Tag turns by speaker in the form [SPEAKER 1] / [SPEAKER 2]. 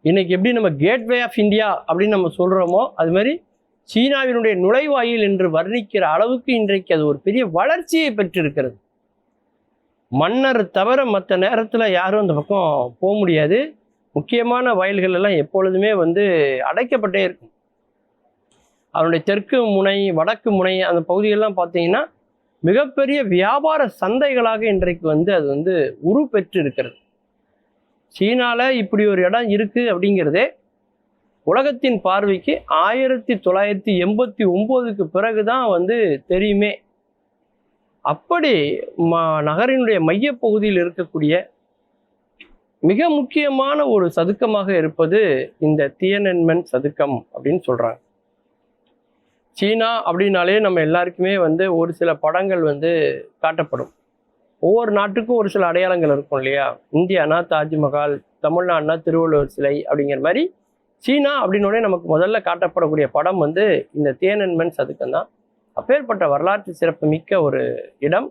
[SPEAKER 1] இன்னைக்கு எப்படி நம்ம கேட்வே ஆஃப் இந்தியா அப்படின்னு நம்ம சொல்கிறோமோ அது மாதிரி சீனாவினுடைய நுழைவாயில் என்று வர்ணிக்கிற அளவுக்கு இன்றைக்கு அது ஒரு பெரிய வளர்ச்சியை பெற்றிருக்கிறது. மன்னர் தவிர மற்ற நேரத்தில் யாரும் அந்த பக்கம் போக முடியாது. முக்கியமான வயல்கள் எல்லாம் எப்பொழுதுமே அடைக்கப்பட்டே இருக்கும். அதனுடைய தெற்கு முனை, வடக்கு முனை அந்த பகுதிகளெலாம் பார்த்தீங்கன்னா மிகப்பெரிய வியாபார சந்தைகளாக இன்றைக்கு அது உரு பெற்று இருக்கிறது. சீனாவில் இப்படி ஒரு இடம் இருக்குது அப்படிங்கிறதே உலகத்தின் பார்வைக்கு 1989க்கு பிறகு தான் தெரியுமே. அப்படி நகரினுடைய மையப்பகுதியில் இருக்கக்கூடிய மிக முக்கியமான ஒரு சதுக்கமாக இருப்பது இந்த தியனன்மென் சதுக்கம் அப்படின்னு சொல்கிறாங்க. சீனா அப்படின்னாலே நம்ம எல்லாருக்குமே ஒரு சில படங்கள் காட்டப்படும். ஒவ்வொரு நாட்டுக்கும் ஒரு சில அடையாளங்கள் இருக்கும் இல்லையா? இந்தியானா தாஜ்மஹால், தமிழ்நாடுனா திருவள்ளுவர் சிலை அப்படிங்கிற மாதிரி சீனா அப்படின்னோடனே நமக்கு முதல்ல காட்டப்படக்கூடிய படம் இந்த தியனன்மென் சதுக்கம் தான். அப்பேற்பட்ட வரலாற்று சிறப்பு மிக்க ஒரு இடம்.